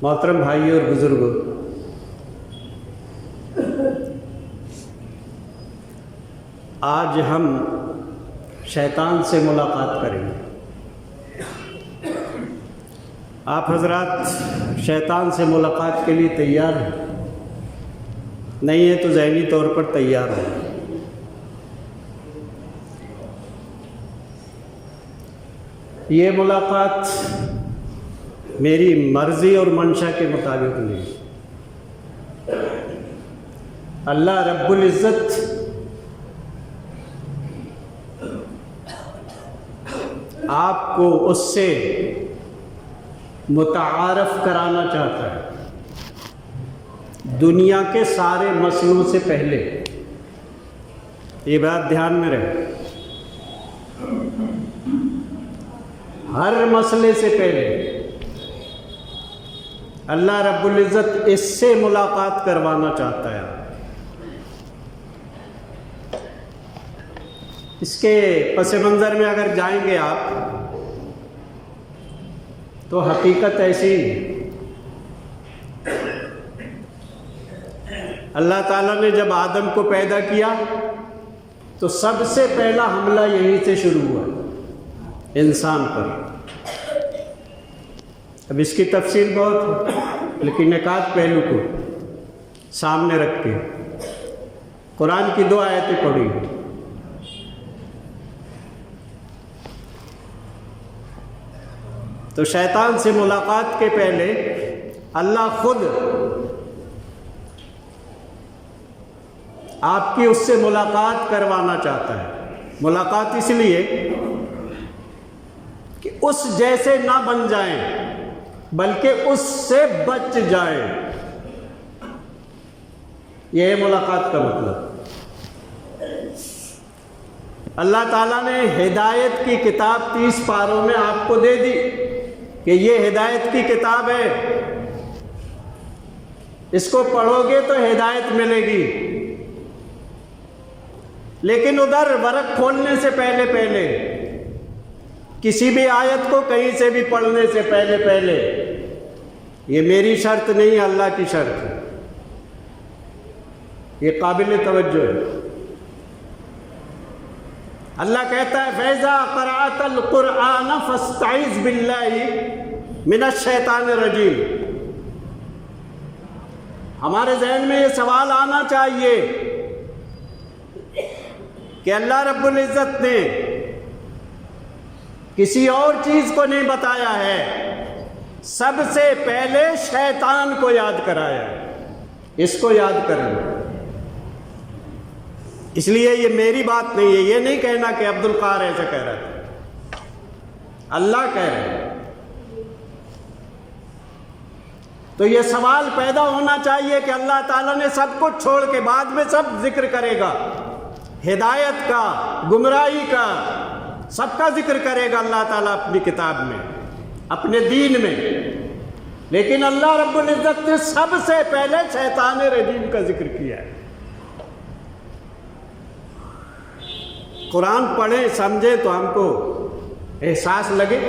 محترم بھائی اور بزرگوں، آج ہم شیطان سے ملاقات کریں گے۔ آپ حضرات شیطان سے ملاقات کے لیے تیار ہیں؟ نہیں ہے تو ذہنی طور پر تیار ہیں۔ یہ ملاقات میری مرضی اور منشا کے مطابق نہیں۔ اللہ رب العزت آپ کو اس سے متعارف کرانا چاہتا ہے دنیا کے سارے مسئلوں سے پہلے۔ یہ بات دھیان میں رہے، ہر مسئلے سے پہلے اللہ رب العزت اس سے ملاقات کروانا چاہتا ہے۔ اس کے پس منظر میں اگر جائیں گے آپ تو حقیقت ایسی ہے۔ اللہ تعالیٰ نے جب آدم کو پیدا کیا تو سب سے پہلا حملہ یہیں سے شروع ہوا، انسان پر۔ اب اس کی تفصیل بہت ہے، لیکن ایک آدھ پہلو کو سامنے رکھ کے قرآن کی 2 آیتیں پڑھی۔ تو شیطان سے ملاقات کے پہلے اللہ خود آپ کی اس سے ملاقات کروانا چاہتا ہے۔ ملاقات اس لیے کہ اس جیسے نہ بن جائیں بلکہ اس سے بچ جائیں۔ یہ ہے ملاقات کا مطلب۔ اللہ تعالیٰ نے ہدایت کی کتاب 30 پاروں میں آپ کو دے دی کہ یہ ہدایت کی کتاب ہے، اس کو پڑھو گے تو ہدایت ملے گی۔ لیکن ادھر ورق کھولنے سے پہلے کسی بھی آیت کو کہیں سے بھی پڑھنے سے پہلے یہ میری شرط نہیں ہے، اللہ کی شرط ہے۔ یہ قابل توجہ ہے۔ اللہ کہتا ہے فَإِذَا قَرَأْتَ الْقُرْآنَ فَاسْتَعِذْ بِاللَّهِ مِنَ الشَّيْطَانِ الرَّجِيمِ۔ ہمارے ذہن میں یہ سوال آنا چاہیے کہ اللہ رب العزت نے کسی اور چیز کو نہیں بتایا ہے، سب سے پہلے شیطان کو یاد کرایا ہے۔ اس کو یاد کریں۔ اس لیے یہ میری بات نہیں ہے، یہ نہیں کہنا کہ عبد القاہر ایسا کہہ رہا تھا، اللہ کہہ رہے ہیں۔ تو یہ سوال پیدا ہونا چاہیے کہ اللہ تعالیٰ نے سب کچھ چھوڑ کے بعد میں سب ذکر کرے گا، ہدایت کا، گمراہی کا، سب کا ذکر کرے گا اللہ تعالیٰ اپنی کتاب میں، اپنے دین میں۔ لیکن اللہ رب العزت نے سب سے پہلے شیطان رجیم کا ذکر کیا ہے۔ قرآن پڑھیں سمجھیں تو ہم کو احساس لگے۔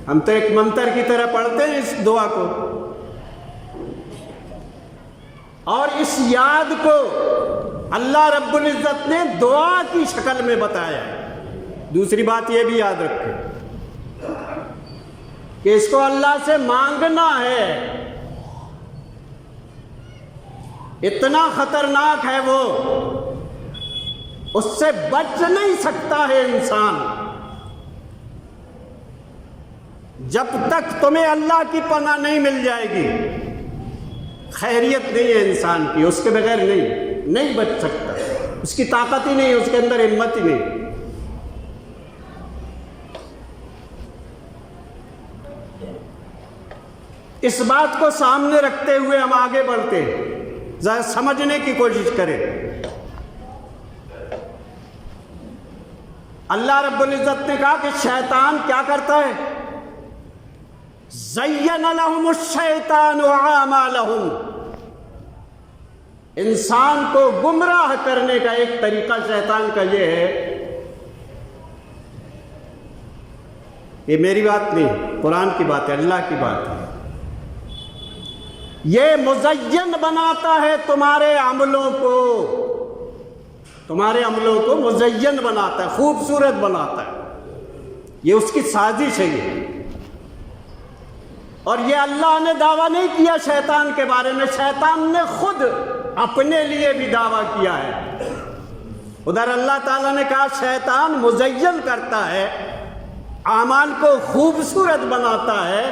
ہم تو ایک منتر کی طرح پڑھتے ہیں اس دعا کو، اور اس یاد کو اللہ رب العزت نے دعا کی شکل میں بتایا ہے۔ دوسری بات یہ بھی یاد رکھیں کہ اس کو اللہ سے مانگنا ہے۔ اتنا خطرناک ہے وہ، اس سے بچ نہیں سکتا ہے انسان۔ جب تک تمہیں اللہ کی پناہ نہیں مل جائے گی، خیریت نہیں ہے انسان کی، اس کے بغیر نہیں بچ سکتا۔ اس کی طاقت ہی نہیں، اس کے اندر ہمت ہی نہیں۔ اس بات کو سامنے رکھتے ہوئے ہم آگے بڑھتے ہیں، ذرا سمجھنے کی کوشش کریں۔ اللہ رب العزت نے کہا کہ شیطان کیا کرتا ہے؟ زین لہم الشیطان اعمالہم۔ انسان کو گمراہ کرنے کا ایک طریقہ شیطان کا یہ ہے، یہ میری بات نہیں، قرآن کی بات ہے، اللہ کی بات ہے۔ یہ مزین بناتا ہے تمہارے عملوں کو، تمہارے عملوں کو مزین بناتا ہے، خوبصورت بناتا ہے، یہ اس کی سازش ہے یہ۔ اور یہ اللہ نے دعویٰ نہیں کیا شیطان کے بارے میں، شیطان نے خود اپنے لیے بھی دعویٰ کیا ہے۔ ادھر اللہ تعالیٰ نے کہا شیطان مزین کرتا ہے، اعمال کو خوبصورت بناتا ہے،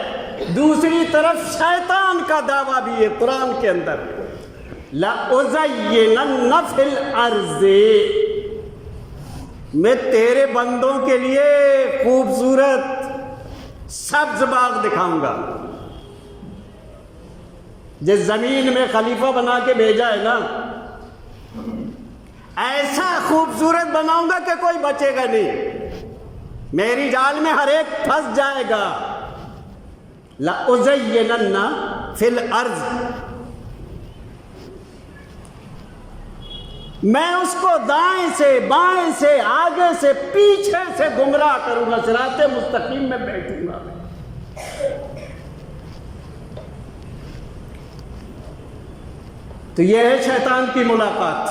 دوسری طرف شیطان کا دعویٰ بھی ہے قرآن کے اندر، لَأُزَيِّنَنَّ فِي الْأَرْضِ، میں تیرے بندوں کے لیے خوبصورت سبز باغ دکھاؤں گا۔ جس زمین میں خلیفہ بنا کے بھیجا ہے نا، ایسا خوبصورت بناؤں گا کہ کوئی بچے گا نہیں، میری جال میں ہر ایک پھنس جائے گا۔ لَأُزَيِّنَنَّ فِي الْأَرْضِ، میں اس کو دائیں سے بائیں سے آگے سے پیچھے سے گمراہ کروں گا، صراط مستقیم میں بیٹھوں گا۔ تو یہ ہے شیطان کی ملاقات۔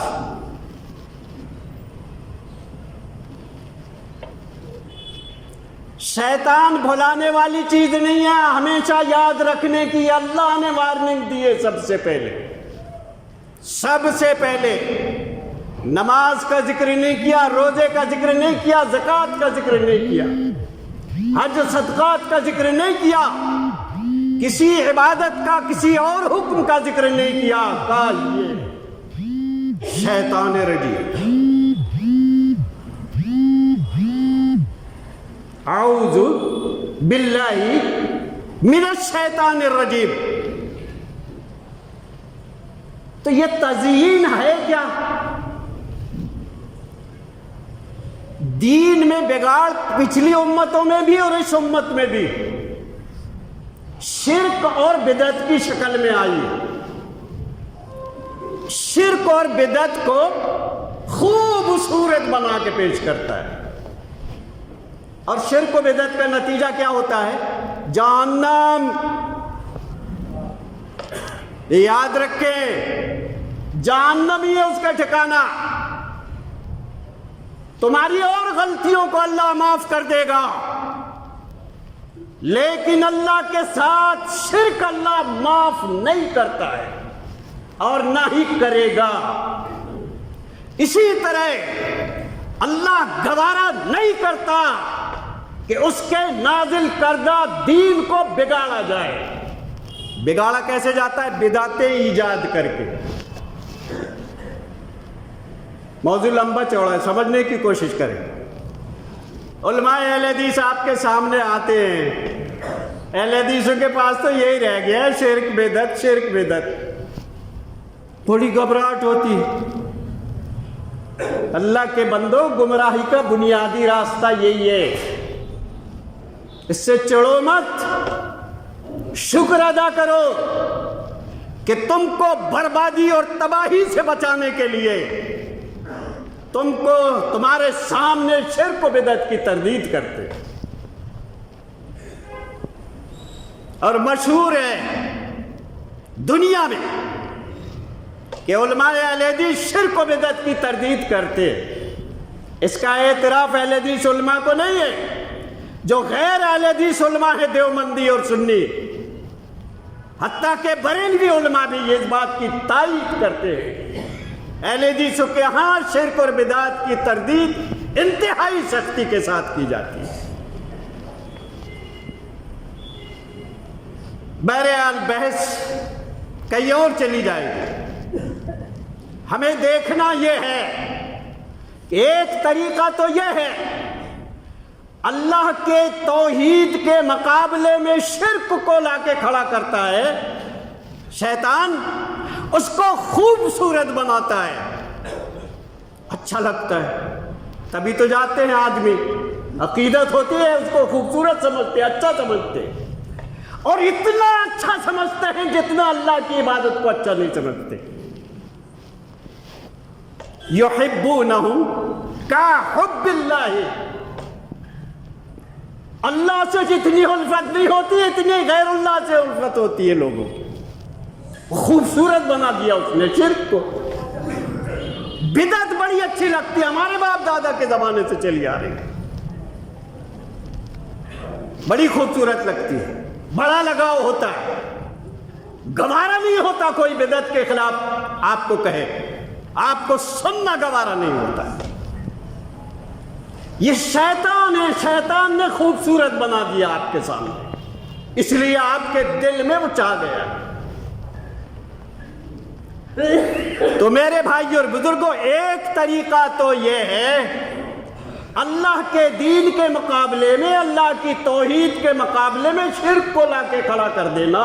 شیطان بھلانے والی چیز نہیں ہے، ہمیشہ یاد رکھنے کی اللہ نے وارننگ دی ہے۔ سب سے پہلے نماز کا ذکر نہیں کیا، روزے کا ذکر نہیں کیا، زکوٰۃ کا ذکر نہیں کیا، حج صدقات کا ذکر نہیں کیا، کسی عبادت کا کسی اور حکم کا ذکر نہیں کیا، کہا یہ شیطان رجیم، اعوذ باللہ من الشیطان الرجیم۔ تو یہ تزیین ہے کیا؟ دین میں بگاڑ پچھلی امتوں میں بھی اور اس امت میں بھی شرک اور بدعت کی شکل میں آئی۔ شرک اور بدعت کو خوبصورت بنا کے پیش کرتا ہے، اور شرک و بدعت کا نتیجہ کیا ہوتا ہے؟ جہنم۔ یاد رکھیں، جہنم ہی ہے اس کا ٹھکانہ۔ تمہاری اور غلطیوں کو اللہ معاف کر دے گا، لیکن اللہ کے ساتھ شرک اللہ معاف نہیں کرتا ہے اور نہ ہی کرے گا۔ اسی طرح اللہ گوارا نہیں کرتا کہ اس کے نازل کردہ دین کو بگاڑا جائے۔ بگاڑا کیسے جاتا ہے؟ بدعتیں ایجاد کر کے۔ موضوع لمبا چوڑا ہے، سمجھنے کی کوشش کریں۔ علماء اہل حدیث آپ کے سامنے آتے ہیں، اہل حدیثوں کے پاس تو یہی رہ گیا ہے، شرک بدعت شرک بدعت۔ تھوڑی گھبراہٹ ہوتی ہے۔ اللہ کے بندو، گمراہی کا بنیادی راستہ یہی ہے، اس سے چڑھو مت، شکر ادا کرو کہ تم کو بربادی اور تباہی سے بچانے کے لیے تم کو تمہارے سامنے شرک و بدعت کی تردید کرتے۔ اور مشہور ہے دنیا میں کہ علماء اہل حدیث شرک و بدعت کی تردید کرتے۔ اس کا اعتراف اہل حدیث علماء کو نہیں ہے، جو غیر اہل حدیث علماء ہیں، دیوبندی اور سنی، حتیٰ کہ بریلوی علماء بھی اس بات کی تائید کرتے ہیں۔ اہل حدیثوں کے ہاں شرک اور بدعت کی تردید انتہائی سختی کے ساتھ کی جاتی ہے۔ بہرحال بحث کہیں اور چلی جائے گی۔ ہمیں دیکھنا یہ ہے کہ ایک طریقہ تو یہ ہے، اللہ کے توحید کے مقابلے میں شرک کو لا کے کھڑا کرتا ہے شیطان، اس کو خوبصورت بناتا ہے، اچھا لگتا ہے، تبھی تو جاتے ہیں آدمی، عقیدت ہوتی ہے، اس کو خوبصورت سمجھتے، اچھا سمجھتے، اور اتنا اچھا سمجھتے ہیں جتنا اللہ کی عبادت کو اچھا نہیں سمجھتے۔ یحبونہم کحب اللہ، اللہ سے جتنی الفت نہیں ہوتی اتنی غیر اللہ سے الفت ہوتی ہے لوگوں کی۔ خوبصورت بنا دیا اس نے شرک کو۔ بدعت بڑی اچھی لگتی ہے، ہمارے باپ دادا کے زمانے سے چلی آ رہی ہے، بڑی خوبصورت لگتی ہے، بڑا لگاؤ ہوتا ہے، گوارا نہیں ہوتا کوئی بدعت کے خلاف آپ کو کہے، آپ کو سننا گوارا نہیں ہوتا ہے۔ یہ شیطان ہے، شیطان نے خوبصورت بنا دیا آپ کے سامنے، اس لیے آپ کے دل میں وہ چاہ گیا۔ تو میرے بھائی اور بزرگوں، ایک طریقہ تو یہ ہے اللہ کے دین کے مقابلے میں، اللہ کی توحید کے مقابلے میں شرک کو لا کے کھڑا کر دینا،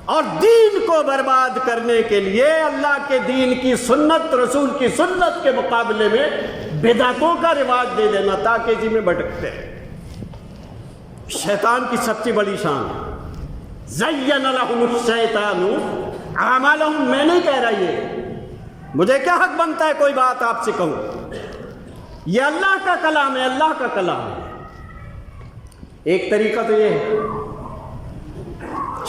اور دین کو برباد کرنے کے لیے اللہ کے دین کی سنت، رسول کی سنت کے مقابلے میں بدعتوں کا رواج دے دینا تاکہ اسی میں بھٹکتے ہیں۔ شیطان کی سب سے بڑی شان ہے زین لہم الشیطان اعمالہم۔ میں نہیں کہہ رہا، یہ مجھے کیا حق بنتا ہے کوئی بات آپ سے کہوں، یہ اللہ کا کلام ہے، اللہ کا کلام ہے۔ ایک طریقہ تو یہ ہے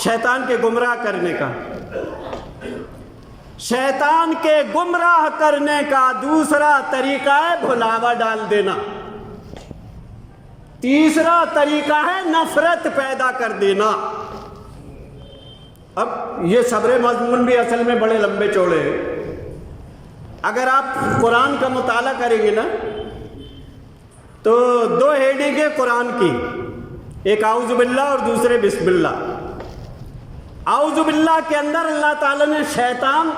شیطان کے گمراہ کرنے کا، شیطان کے گمراہ کرنے کا دوسرا طریقہ ہے بھلاوا ڈال دینا، تیسرا طریقہ ہے نفرت پیدا کر دینا۔ اب یہ صبر مضمون بھی اصل میں بڑے لمبے چوڑے ہیں، اگر آپ قرآن کا مطالعہ کریں گے نا تو دو ہیڈنگ ہے قرآن کی، ایک اعوذ باللہ اور دوسرے بسم اللہ۔ اعوذ باللہ کے اندر اللہ تعالیٰ نے شیطان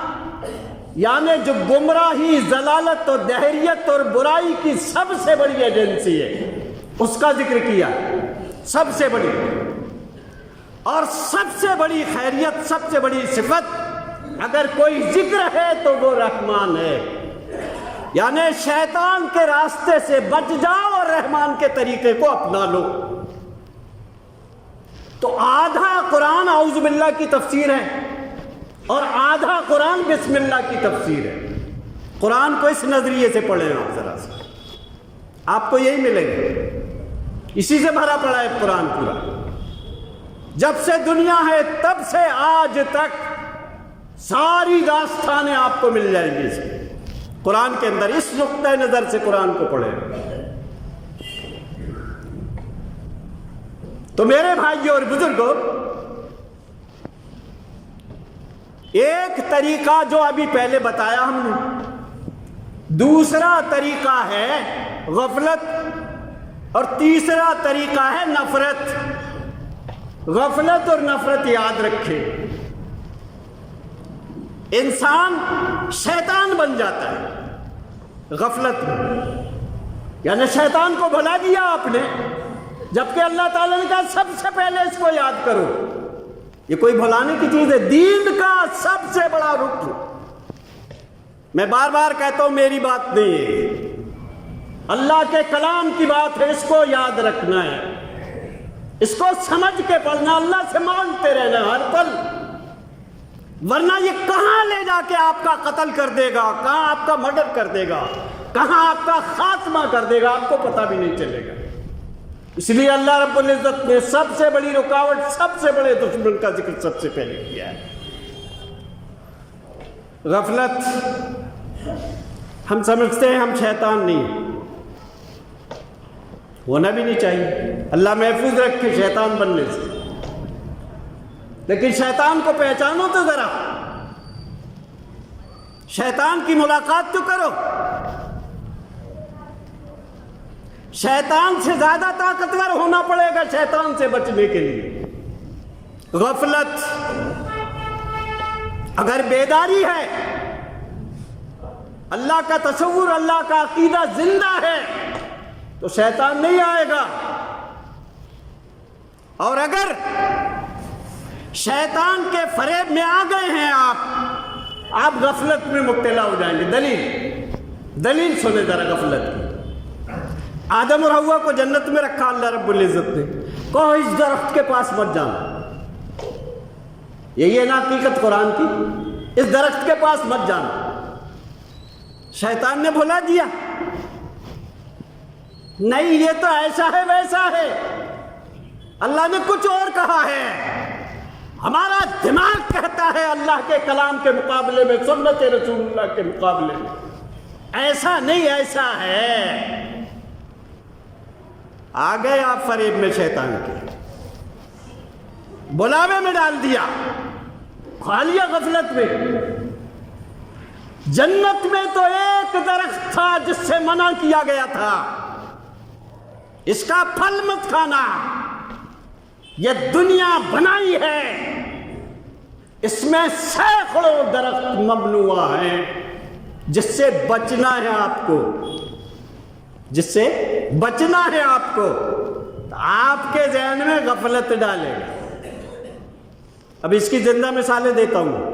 یعنی جو گمراہی، ضلالت اور دہریت اور برائی کی سب سے بڑی ایجنسی ہے اس کا ذکر کیا، سب سے بڑی اور سب سے بڑی خیریت، سب سے بڑی صفت اگر کوئی ذکر ہے تو وہ رحمان ہے، یعنی شیطان کے راستے سے بچ جاؤ اور رحمان کے طریقے کو اپنا لو۔ تو آدھا قرآن اعوذ باللہ کی تفسیر ہے اور آدھا قرآن بسم اللہ کی تفسیر ہے۔ قرآن کو اس نظریے سے پڑھیں آپ ذرا سے، آپ کو یہی ملے گا، اسی سے بھرا پڑا ہے قرآن پورا، جب سے دنیا ہے تب سے آج تک ساری داستانیں آپ کو مل جائیں گی اس قرآن کے اندر۔ اس نقطۂ نظر سے قرآن کو پڑھیں۔ تو میرے بھائیوں اور بزرگوں، ایک طریقہ جو ابھی پہلے بتایا ہم نے، دوسرا طریقہ ہے غفلت، اور تیسرا طریقہ ہے نفرت۔ غفلت اور نفرت یاد رکھیں، انسان شیطان بن جاتا ہے غفلت میں، یعنی شیطان کو بھلا دیا آپ نے، جبکہ اللہ تعالیٰ نے کہا سب سے پہلے اس کو یاد کرو۔ یہ کوئی بھلانے کی چیز ہے، دین کا سب سے بڑا رکن، میں بار بار کہتا ہوں میری بات نہیں ہے، اللہ کے کلام کی بات ہے، اس کو یاد رکھنا ہے، اس کو سمجھ کے پڑھنا، اللہ سے مانگتے رہنا ہر پل، ورنہ یہ کہاں لے جا کے آپ کا قتل کر دے گا، کہاں آپ کا مرڈر کر دے گا، کہاں آپ کا خاتمہ کر دے گا، آپ کو پتہ بھی نہیں چلے گا۔ اس لیے اللہ رب العزت نے سب سے بڑی رکاوٹ، سب سے بڑے دشمن کا ذکر سب سے پہلے کیا ہے، غفلت۔ ہم سمجھتے ہیں ہم شیطان نہیں، ہونا بھی نہیں چاہیے، اللہ محفوظ رکھے شیطان بننے سے، لیکن شیطان کو پہچانو تو ذرا، شیطان کی ملاقات تو کرو۔ شیطان سے زیادہ طاقتور ہونا پڑے گا شیطان سے بچنے کے لیے۔ غفلت، اگر بیداری ہے، اللہ کا تصور، اللہ کا عقیدہ زندہ ہے تو شیطان نہیں آئے گا، اور اگر شیطان کے فریب میں آ گئے ہیں آپ غفلت میں مبتلا ہو جائیں گے۔ دلیل سنیں ذرا غفلت کی۔ آدم اور حوا کو جنت میں رکھا اللہ رب العزت نے، کہو اس درخت کے پاس مت جانا، یہی ہے نا حقیقت قرآن کی، اس درخت کے پاس مت جانا۔ شیطان نے بھلا دیا، نہیں یہ تو ایسا ہے ویسا ہے، اللہ نے کچھ اور کہا ہے۔ ہمارا دماغ کہتا ہے اللہ کے کلام کے مقابلے میں، سنت رسول اللہ کے مقابلے میں ایسا نہیں، ایسا ہے۔ آ گئے آپ فریب میں شیطان کے، بلاوے میں ڈال دیا، کھا لیا غفلت میں۔ جنت میں تو ایک درخت تھا جس سے منع کیا گیا تھا، اس کا پھل مت کھانا، یہ دنیا بنائی ہے، اس میں سینکڑوں درخت ممنوع ہیں، جس سے بچنا ہے آپ کو، جس سے بچنا ہے آپ کو۔ آپ کے ذہن میں غفلت ڈالے گا۔ اب اس کی زندہ مثالیں دیتا ہوں۔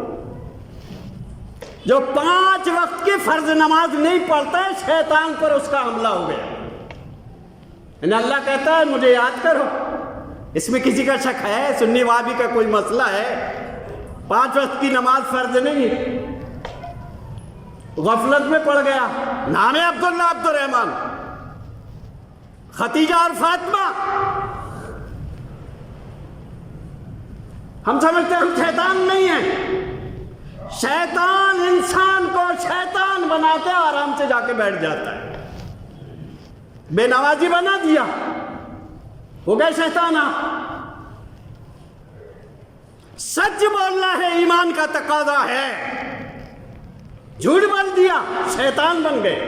جو 5 وقت کی فرض نماز نہیں پڑھتا ہے، شیطان پر اس کا حملہ ہو گیا، یعنی اللہ کہتا ہے مجھے یاد کرو۔ اس میں کسی کا شک ہے؟ سنی وہابی کا کوئی مسئلہ ہے؟ 5 وقت کی نماز فرض نہیں، غفلت میں پڑ گیا۔ نام ہے عبداللہ عبد الرحمن، ختیجہ اور فاطمہ۔ ہم سمجھتے ہیں ہم شیطان نہیں ہیں۔ شیطان انسان کو شیطان بنا کے آرام سے جا کے بیٹھ جاتا ہے، بے نمازی بنا دیا، ہو گئے شیطان آپ۔ سچ بولنا ہے، ایمان کا تقاضا ہے، جھوٹ بول دیا، شیطان بن گئے۔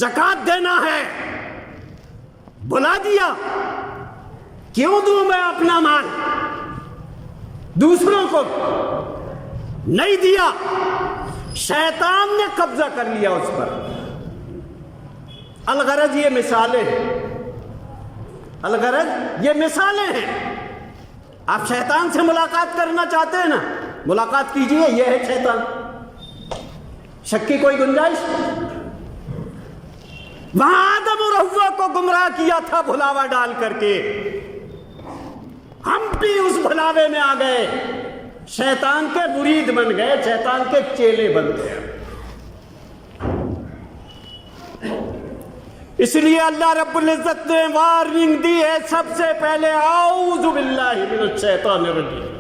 زکوٰۃ دینا ہے، بلا دیا، کیوں دوں میں اپنا مال دوسروں کو؟ نہیں دیا، شیطان نے قبضہ کر لیا اس پر۔ الغرض یہ مثالیں ہیں، الغرض یہ مثالیں ہیں۔ آپ شیطان سے ملاقات کرنا چاہتے ہیں نا، ملاقات کیجئے، یہ ہے شیطان، شک کی کوئی گنجائش؟ وہاں آدم اور حوا کو گمراہ کیا تھا بھلاوا ڈال کر کے، ہم بھی اس بھلاوے میں آ گئے، شیطان کے مرید بن گئے، شیطان کے چیلے بن گئے۔ اس لیے اللہ رب العزت نے وارننگ دی ہے سب سے پہلے، اعوذ باللہ من الشیطان الرجیم۔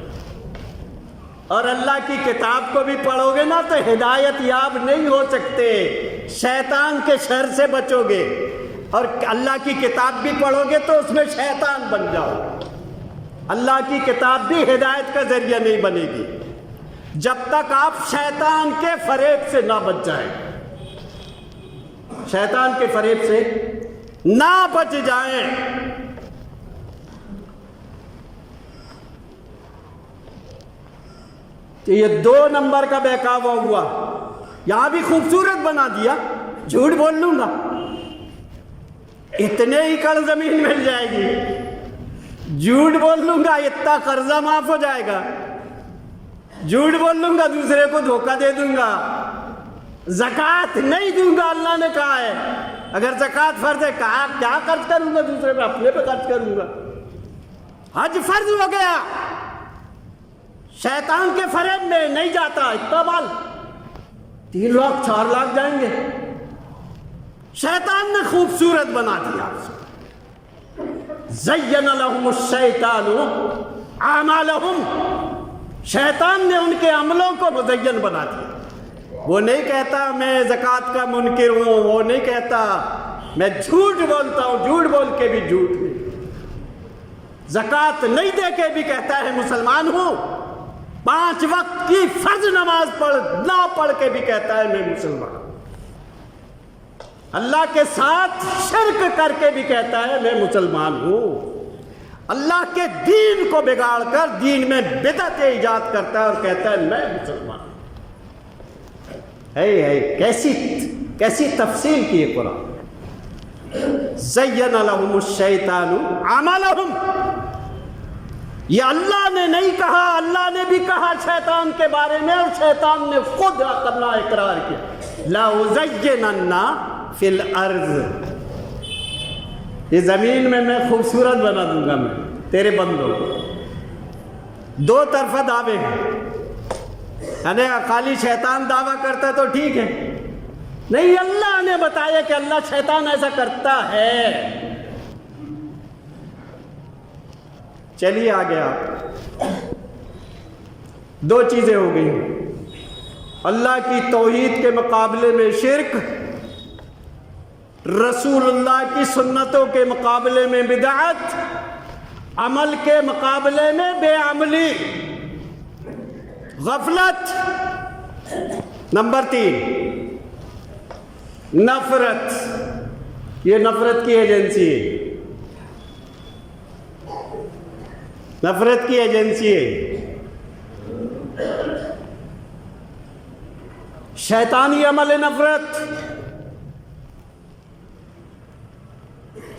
اور اللہ کی کتاب کو بھی پڑھو گے نا تو ہدایت یاب نہیں ہو سکتے، شیطان کے شر سے بچو گے، اور اللہ کی کتاب بھی پڑھو گے تو اس میں شیطان بن جاؤ۔ اللہ کی کتاب بھی ہدایت کا ذریعہ نہیں بنے گی جب تک آپ شیطان کے فریب سے نہ بچ جائیں، شیطان کے فریب سے نہ بچ جائیں۔ تو یہ 2 نمبر کا بہکاوا ہوا، یہاں بھی خوبصورت بنا دیا، جھوٹ بول لوں گا اتنے ہی کل زمین مل جائے گی، جھوٹ بول لوں گا اتنا قرضہ معاف ہو جائے گا، جھوٹ بول لوں گا دوسرے کو دھوکہ دے دوں گا، زکوٰۃ نہیں دوں گا اللہ نے کہا ہے، اگر زکوٰۃ فرض ہے کہا کیا خرچ کروں گا دوسرے پہ، اپنے پہ خرچ کروں گا۔ حج فرض ہو گیا، شیطان کے فریب میں نہیں جاتا، اتنا مال 3 لاکھ 4 لاکھ جائیں گے، شیطان نے خوبصورت بنا دیا۔ زین لہم الشیطان اعمالہم، شیطان نے ان کے عملوں کو مزین بنا دیا۔ وہ نہیں کہتا میں زکوٰۃ کا منکر ہوں، وہ نہیں کہتا میں جھوٹ بولتا ہوں، جھوٹ بول کے بھی جھوٹ نہیں، زکوٰۃ نہیں دے کے بھی کہتا ہے مسلمان ہوں، 5 وقت کی فرض نماز نہ پڑھ کے بھی کہتا ہے میں مسلمان ہوں، اللہ کے ساتھ شرک کر کے بھی کہتا ہے میں مسلمان ہوں، اللہ کے دین کو بگاڑ کر دین میں بدعت ایجاد کرتا ہے اور کہتا ہے میں مسلمان ہوں۔ کیسی تفصیل کی ہے قرآن۔ زین لہم الشیطان اعمالہم، یہ اللہ نے نہیں کہا، اللہ نے بھی کہا شیطان کے بارے میں، اور شیطان نے خود اپنا اقرار کیا، لَأُزَيِّنَنَّ فِي الْأَرْضِ، یہ زمین میں خوبصورت بنا دوں گا میں تیرے بندوں کو۔ 2 طرفہ دعوے ہیں، یعنی خالی شیطان دعویٰ کرتا ہے تو ٹھیک ہے، نہیں، اللہ نے بتایا کہ اللہ شیطان ایسا کرتا ہے۔ چلیے آگے آپ، دو چیزیں ہو گئی، اللہ کی توحید کے مقابلے میں شرک، رسول اللہ کی سنتوں کے مقابلے میں بدعت، عمل کے مقابلے میں بے عملی، غفلت۔ نمبر 3، نفرت۔ یہ نفرت کی ایجنسی ہے، نفرت کی ایجنسی ہے، شیطانی عمل ہے نفرت۔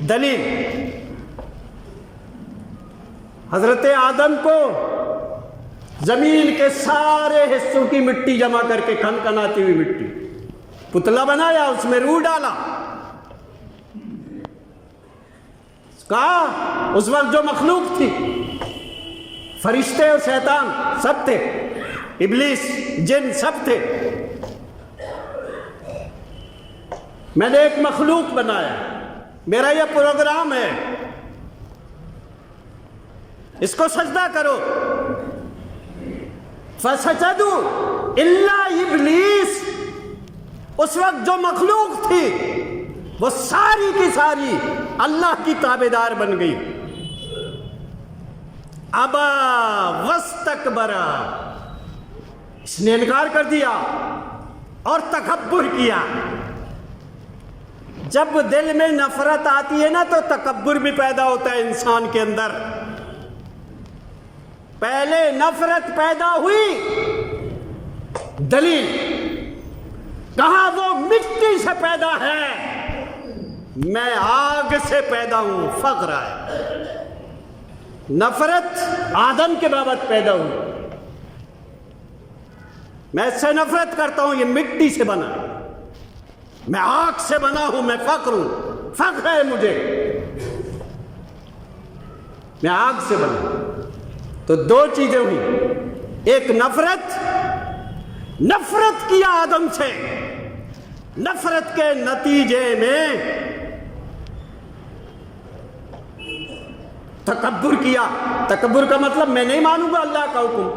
دلیل، حضرت آدم کو زمین کے سارے حصوں کی مٹی جمع کر کے کھنکھناتی ہوئی مٹی پتلا بنایا، اس میں روح ڈالا، کہا اس وقت جو مخلوق تھی، فرشتے اور شیطان سب تھے، ابلیس جن سب تھے، میں نے ایک مخلوق بنایا، میرا یہ پروگرام ہے، اس کو سجدہ کرو۔ فَسَجَدُوا إِلَّا إِبْلِيسَ، اس وقت جو مخلوق تھی وہ ساری کی ساری اللہ کی تابعدار بن گئی۔ ابا واستکبر، اس نے انکار کر دیا اور تکبر کیا۔ جب دل میں نفرت آتی ہے نا تو تکبر بھی پیدا ہوتا ہے انسان کے اندر۔ پہلے نفرت پیدا ہوئی، دلیل کہاں وہ مٹی سے پیدا ہے، میں آگ سے پیدا ہوں، فخر ہے۔ نفرت آدم کے بابت پیدا ہوئی، میں اس سے نفرت کرتا ہوں، یہ مٹی سے بنا، میں آگ سے بنا ہوں، میں فخر ہوں، فخر ہے مجھے، میں آگ سے بنا۔ تو دو چیزیں ہوئی، ایک نفرت کیا آدم سے، نفرت کے نتیجے میں تکبر کیا۔ تکبر کا مطلب میں نہیں مانوں گا اللہ کا حکم،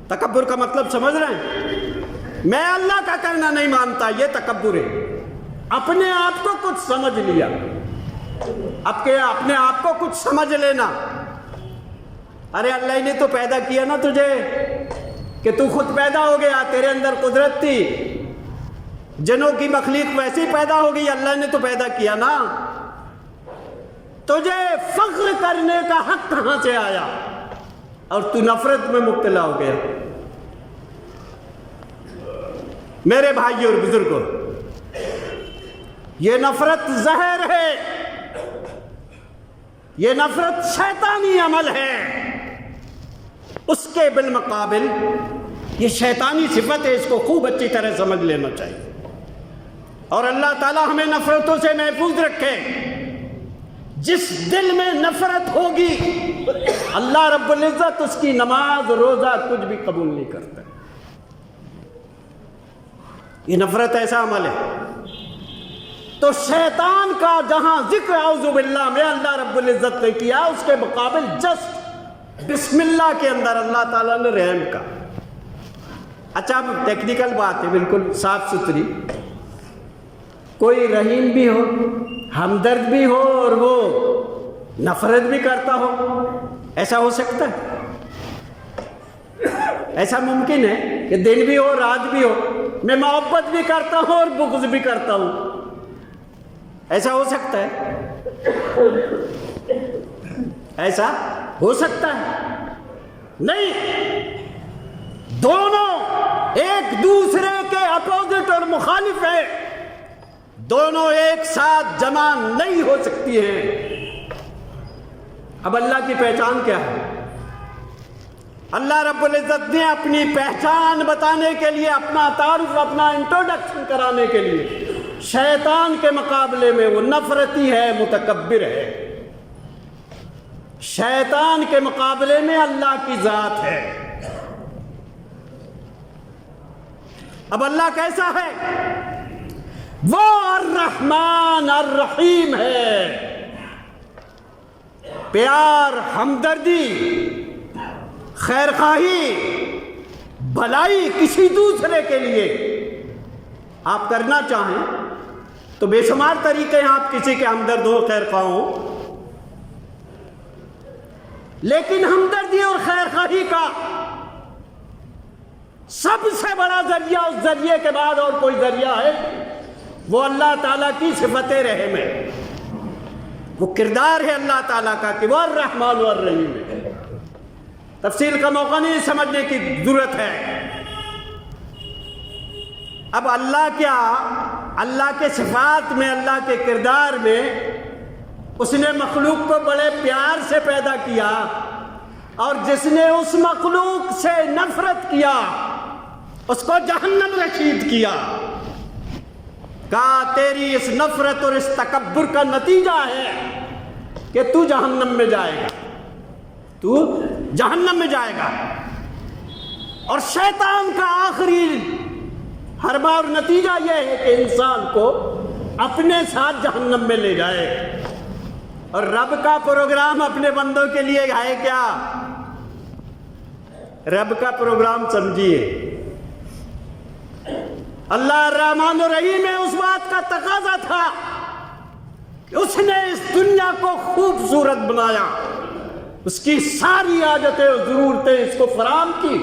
تکبر کا مطلب سمجھ رہے ہیں، میں اللہ کا کہنا نہیں مانتا، یہ تکبر ہے۔ اپنے آپ کو کچھ سمجھ لیا، اپنے آپ کو کچھ سمجھ لینا، ارے اللہ نے تو پیدا کیا نا تجھے، کہ تو خود پیدا ہو گیا، تیرے اندر قدرت تھی، جنوں کی مخلوق ویسی پیدا ہو گئی، اللہ نے تو پیدا کیا نا، تجھے فخر کرنے کا حق کہاں سے آیا، اور تو نفرت میں مبتلا ہو گیا۔ میرے بھائی اور بزرگوں، یہ نفرت زہر ہے، یہ نفرت شیطانی عمل ہے، اس کے بالمقابل یہ شیطانی صفت ہے، اس کو خوب اچھی طرح سمجھ لینا چاہیے، اور اللہ تعالی ہمیں نفرتوں سے محفوظ رکھے۔ جس دل میں نفرت ہوگی اللہ رب العزت اس کی نماز روزہ کچھ بھی قبول نہیں کرتا۔ یہ نفرت ایسا عمل ہے۔ تو شیطان کا جہاں ذکر اعوذ باللہ میں اللہ رب العزت نے کیا، اس کے مقابل جسٹ بسم اللہ کے اندر اللہ تعالیٰ نے رحم کا۔ اچھا اب ٹیکنیکل بات ہے، بالکل صاف ستھری، کوئی رحیم بھی ہو، ہمدرد بھی ہو، اور وہ نفرت بھی کرتا ہو، ایسا ہو سکتا ہے؟ ایسا ممکن ہے کہ دن بھی ہو رات بھی ہو، میں محبت بھی کرتا ہوں اور بغض بھی کرتا ہوں، ایسا ہو سکتا ہے؟ ایسا ہو سکتا ہے؟ نہیں، دونوں ایک دوسرے کے اپوزٹ اور مخالف ہیں، دونوں ایک ساتھ جمع نہیں ہو سکتی ہیں۔ اب اللہ کی پہچان کیا ہے؟ اللہ رب العزت نے اپنی پہچان بتانے کے لیے، اپنا تعارف، اپنا انٹروڈکشن کرانے کے لیے شیطان کے مقابلے میں وہ نفرتی ہے، متکبر ہے، شیطان کے مقابلے میں اللہ کی ذات ہے۔ اب اللہ کیسا ہے؟ وہ الرحمن الرحیم ہے۔ پیار، ہمدردی، خیرخواہی، بھلائی کسی دوسرے کے لیے آپ کرنا چاہیں تو بے شمار طریقے ہیں آپ کسی کے ہمدرد ہو، خیرخواہ ہو، لیکن ہمدردی اور خیرخواہی کا سب سے بڑا ذریعہ، اس ذریعے کے بعد اور کوئی ذریعہ ہے، وہ اللہ تعالیٰ کی صفت رحم ہے، وہ کردار ہے اللہ تعالیٰ کا کہ وہ الرحمن والرحیم ہے۔ تفصیل کا موقع نہیں، سمجھنے کی ضرورت ہے۔ اب اللہ کیا، اللہ کے صفات میں، اللہ کے کردار میں اس نے مخلوق کو بڑے پیار سے پیدا کیا، اور جس نے اس مخلوق سے نفرت کیا اس کو جہنم رسید کیا۔ کہا تیری اس نفرت اور اس تکبر کا نتیجہ ہے کہ تو جہنم میں جائے گا، تو جہنم میں جائے گا۔ اور شیطان کا آخری حربہ اور نتیجہ یہ ہے کہ انسان کو اپنے ساتھ جہنم میں لے جائے۔ اور رب کا پروگرام اپنے بندوں کے لیے ہے کیا؟ رب کا پروگرام سمجھیے، اللہ الرحمن الرحیم میں اس بات کا تقاضا تھا کہ اس نے اس دنیا کو خوبصورت بنایا، اس کی ساری حاجتیں اور ضرورتیں اس کو فراہم کی۔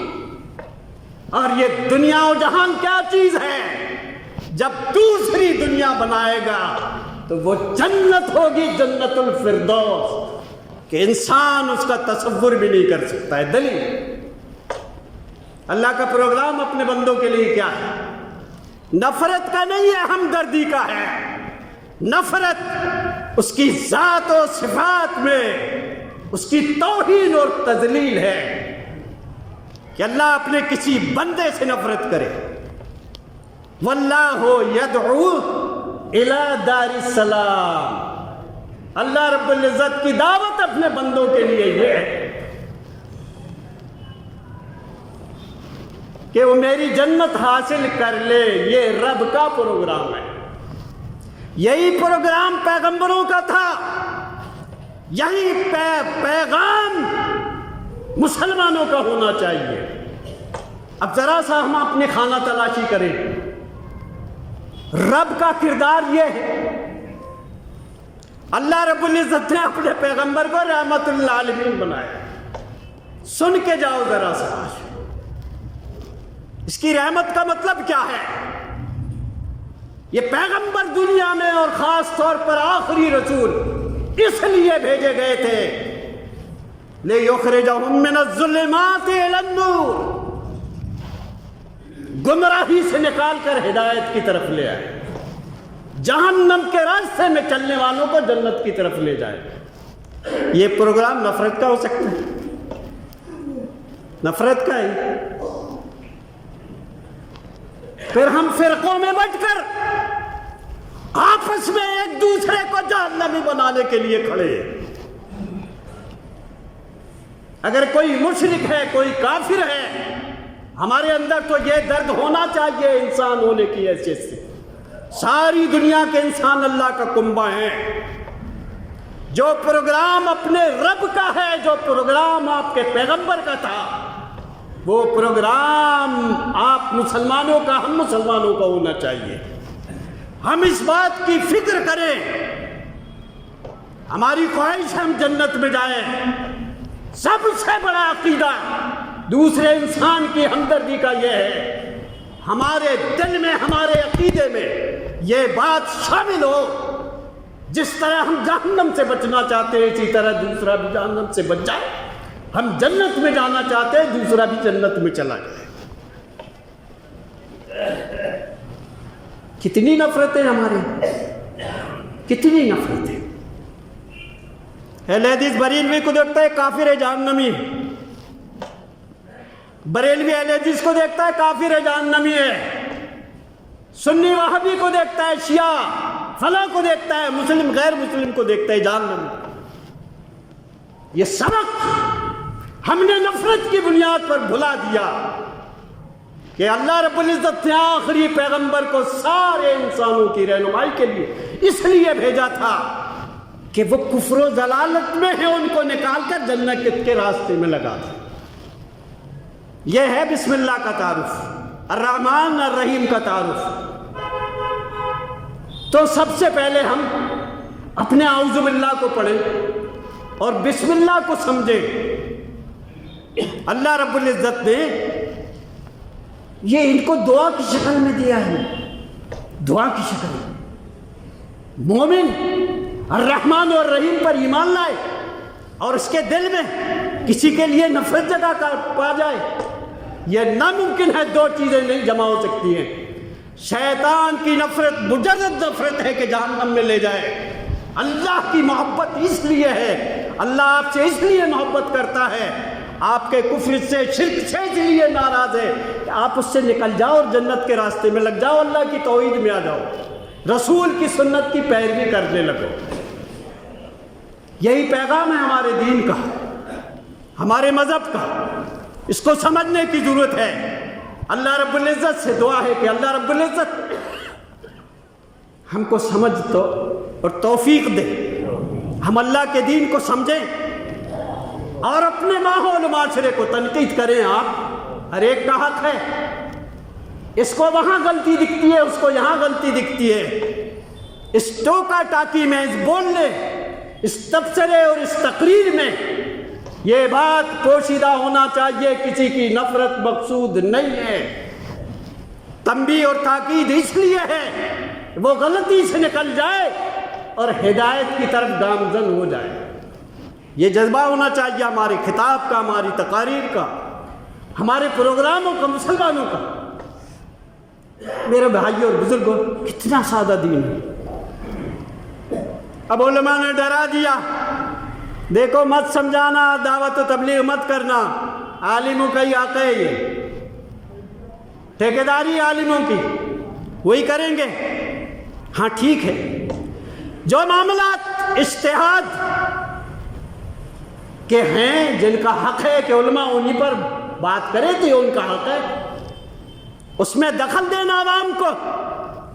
اور یہ دنیا و جہان کیا چیز ہے؟ جب دوسری دنیا بنائے گا تو وہ جنت ہوگی، جنت الفردوس، کہ انسان اس کا تصور بھی نہیں کر سکتا ہے۔ دلیل اللہ کا پروگرام اپنے بندوں کے لیے کیا ہے؟ نفرت کا نہیں ہے، ہمدردی کا ہے۔ نفرت اس کی ذات و صفات میں اس کی توہین اور تذلیل ہے کہ اللہ اپنے کسی بندے سے نفرت کرے۔ واللہ یدعو الی دار السلام، اللہ رب العزت کی دعوت اپنے بندوں کے لیے یہ ہے کہ وہ میری جنت حاصل کر لے۔ یہ رب کا پروگرام ہے، یہی پروگرام پیغمبروں کا تھا، یہی پیغام مسلمانوں کا ہونا چاہیے۔ اب ذرا سا ہم اپنے خانہ تلاشی کریں، رب کا کردار یہ ہے، اللہ رب العزت نے اپنے پیغمبر کو رحمت للعالمین بنایا۔ سن کے جاؤ ذرا سا، اس کی رحمت کا مطلب کیا ہے؟ یہ پیغمبر دنیا میں اور خاص طور پر آخری رسول اس لیے بھیجے گئے تھے لِيُخْرِجَهُم مِّنَ الظُّلُمَاتِ إِلَى النُّورِ، گمراہی سے نکال کر ہدایت کی طرف لے آئے، جہنم کے راستے میں چلنے والوں کو جنت کی طرف لے جائے۔ یہ پروگرام نفرت کا ہو سکتا ہے؟ نفرت کا ہے۔ پھر ہم فرقوں میں بٹ کر آپس میں ایک دوسرے کو جہنمی بنانے کے لیے کھڑے ہیں۔ اگر کوئی مشرک ہے، کوئی کافر ہے، ہمارے اندر تو یہ درد ہونا چاہیے انسان ہونے کی حیثیت سے۔ ساری دنیا کے انسان اللہ کا کنبہ ہیں۔ جو پروگرام اپنے رب کا ہے، جو پروگرام آپ کے پیغمبر کا تھا، وہ پروگرام آپ مسلمانوں کا، ہم مسلمانوں کا ہونا چاہیے۔ ہم اس بات کی فکر کریں، ہماری خواہش ہے ہم جنت میں جائیں۔ سب سے بڑا عقیدہ دوسرے انسان کی ہمدردی کا یہ ہے، ہمارے دل میں، ہمارے عقیدے میں یہ بات شامل ہو، جس طرح ہم جہنم سے بچنا چاہتے ہیں اسی طرح دوسرا بھی جہنم سے بچ جائے۔ ہم جنت میں جانا چاہتے ہیں، دوسرا بھی جنت میں چلا جائے۔ کتنی نفرتیں ہمارے، کتنی نفرتیں۔ اہل حدیث بریلوی کو دیکھتا ہے کافر ہے جہنمی، بریلوی اہل حدیث کو دیکھتا ہے کافر ہے جہنمی ہے، سنی وہابی کو دیکھتا ہے شیعہ فلاں کو دیکھتا ہے، مسلم غیر مسلم کو دیکھتا ہے جہنمی۔ یہ سبق ہم نے نفرت کی بنیاد پر بھلا دیا۔ کہ اللہ رب العزت نے آخری پیغمبر کو سارے انسانوں کی رہنمائی کے لیے اس لیے بھیجا تھا کہ وہ کفر و ضلالت میں ہیں، ان کو نکال کر جنت کے راستے میں لگا دیں۔ یہ ہے بسم اللہ کا تعارف، الرحمن الرحیم کا تعارف۔ تو سب سے پہلے ہم اپنے اعوذ باللہ کو پڑھیں اور بسم اللہ کو سمجھیں۔ اللہ رب العزت نے یہ ان کو دعا کی شکل میں دیا ہے، دعا کی شکل میں۔ مومن الرحمن اور الرحیم پر ایمان لائے اور اس کے دل میں کسی کے لیے نفرت جگہ پا جائے، یہ ناممکن ہے، دو چیزیں نہیں جمع ہو سکتی ہیں۔ شیطان کی نفرت مجرد نفرت ہے کہ جہنم میں لے جائے، اللہ کی محبت اس لیے ہے، اللہ آپ سے اس لیے محبت کرتا ہے، آپ کے کفر سے شرک سے اس لیے ناراض ہے کہ آپ اس سے نکل جاؤ اور جنت کے راستے میں لگ جاؤ، اللہ کی توحید میں آ جاؤ، رسول کی سنت کی پیروی کرنے لگو۔ یہی پیغام ہے ہمارے دین کا، ہمارے مذہب کا، اس کو سمجھنے کی ضرورت ہے۔ اللہ رب العزت سے دعا ہے کہ اللہ رب العزت ہم کو سمجھ تو اور توفیق دے، ہم اللہ کے دین کو سمجھیں اور اپنے ماحول و معاشرے کو تنقید کریں۔ آپ ہر ایک کا حق ہے، اس کو وہاں غلطی دکھتی ہے، اس کو یہاں غلطی دکھتی ہے، اس ٹوکا ٹاکی میں، اس بولنے، اس تبصرے اور اس تقریر میں یہ بات پوشیدہ ہونا چاہیے کسی کی نفرت مقصود نہیں ہے۔ تنبیہ اور تاکید اس لیے ہے وہ غلطی سے نکل جائے اور ہدایت کی طرف گامزن ہو جائے۔ یہ جذبہ ہونا چاہیے ہمارے خطاب کا، ہماری تقاریر کا، ہمارے پروگراموں کا، مسلمانوں کا۔ میرے بھائیوں اور بزرگوں، کتنا سادہ دین ہے۔ اب علماء نے ڈرا دیا، دیکھو مت سمجھانا، دعوت و تبلیغ مت کرنا، عالموں کا ہی حق ہے، یہ ٹھیکیداری عالموں کی، وہی کریں گے۔ ہاں ٹھیک ہے، جو معاملات اجتہاد کے ہیں، جن کا حق ہے کہ علماء انہی پر بات کرے تو یہ ان کا حق ہے، اس میں دخل دینا عوام کو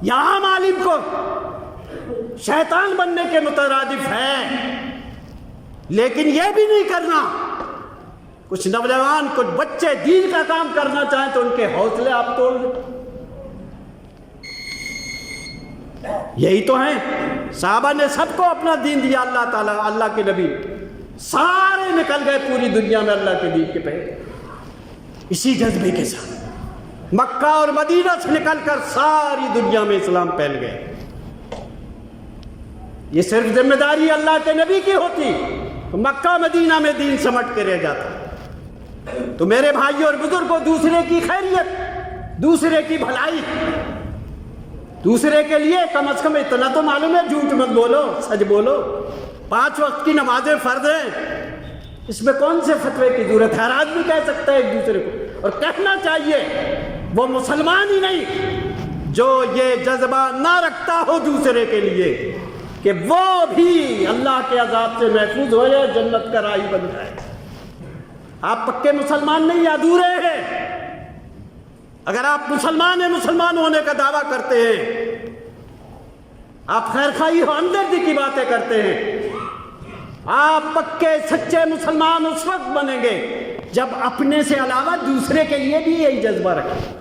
یا عام عالم کو شیطان بننے کے مترادف ہے۔ لیکن یہ بھی نہیں کرنا، کچھ نوجوان، کچھ بچے دین کا کام کرنا چاہیں تو ان کے حوصلے آپ توڑ دیں۔ یہی تو ہیں، صحابہ نے سب کو اپنا دین دیا، اللہ تعالیٰ، اللہ کے نبی سارے نکل گئے پوری دنیا میں اللہ کے دین کے پہلے، اسی جذبے کے ساتھ مکہ اور مدینہ سے نکل کر ساری دنیا میں اسلام پھیل گئے۔ یہ صرف ذمہ داری اللہ کے نبی کی ہوتی تو مکہ مدینہ میں دین سمٹ کے رہ جاتا۔ تو میرے بھائیوں اور بزرگوں، دوسرے کی خیریت، دوسرے کی بھلائی، دوسرے کے لیے کم از کم اتنا تو معلوم ہے، جھوٹ مت بولو، سچ بولو، 5 وقت کی نمازیں فرض ہیں، اس میں کون سے فتوے کی ضرورت ہے؟ ہر آدمی کہہ سکتا ہے ایک دوسرے کو، اور کہنا چاہیے۔ وہ مسلمان ہی نہیں جو یہ جذبہ نہ رکھتا ہو دوسرے کے لیے کہ وہ بھی اللہ کے عذاب سے محفوظ ہو جائے، جنت کا راہی بن جائے۔ آپ پکے مسلمان نہیں، ادھورے ہیں۔ اگر آپ مسلمان ہیں، مسلمان ہونے کا دعویٰ کرتے ہیں، آپ خیر خواہی و ہمدردی کی باتیں کرتے ہیں، آپ پکے سچے مسلمان اس وقت بنیں گے جب اپنے سے علاوہ دوسرے کے لیے بھی یہی جذبہ رکھیں۔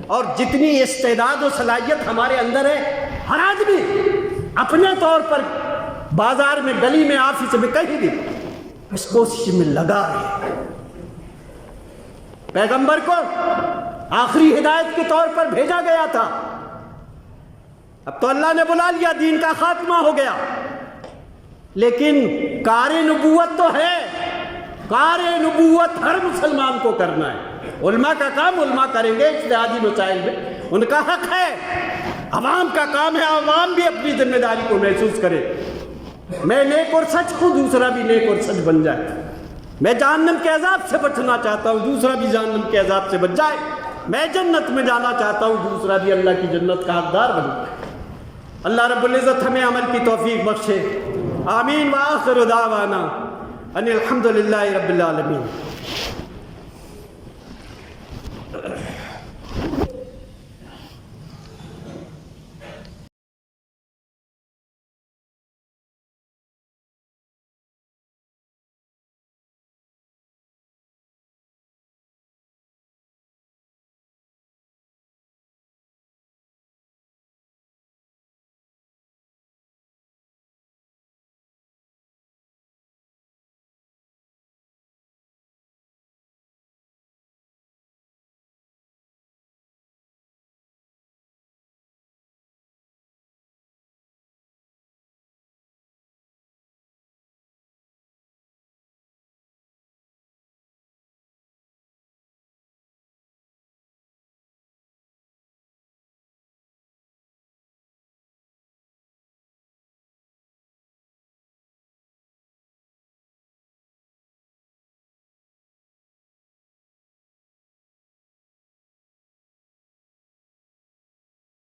اور جتنی استعداد و صلاحیت ہمارے اندر ہے، ہر آدمی اپنے طور پر بازار میں، گلی میں، آفس میں، کہیں بھی اس کوشش میں لگا ہے۔ پیغمبر کو آخری ہدایت کے طور پر بھیجا گیا تھا، اب تو اللہ نے بلا لیا، دین کا خاتمہ ہو گیا، لیکن کار نبوت تو ہے۔ کار نبوت ہر مسلمان کو کرنا ہے۔ علماء کا کام علماء کریں گے اجتہادی مسائل میں، ان کا حق ہے۔ عوام کا کام ہے، عوام بھی اپنی ذمہ داری کو محسوس کرے۔ میں نیک اور سچ ہوں، دوسرا بھی نیک اور سچ بن جائے۔ میں جہنم کے عذاب سے بچنا چاہتا ہوں، دوسرا بھی جہنم کے عذاب سے بچ جائے۔ میں جنت میں جانا چاہتا ہوں، دوسرا بھی اللہ کی جنت کا حقدار بن جائے۔ اللہ رب العزت ہمیں عمل کی توفیق بخشے۔ آمین وآخر دعوانا ان الحمد للہ رب العالمین۔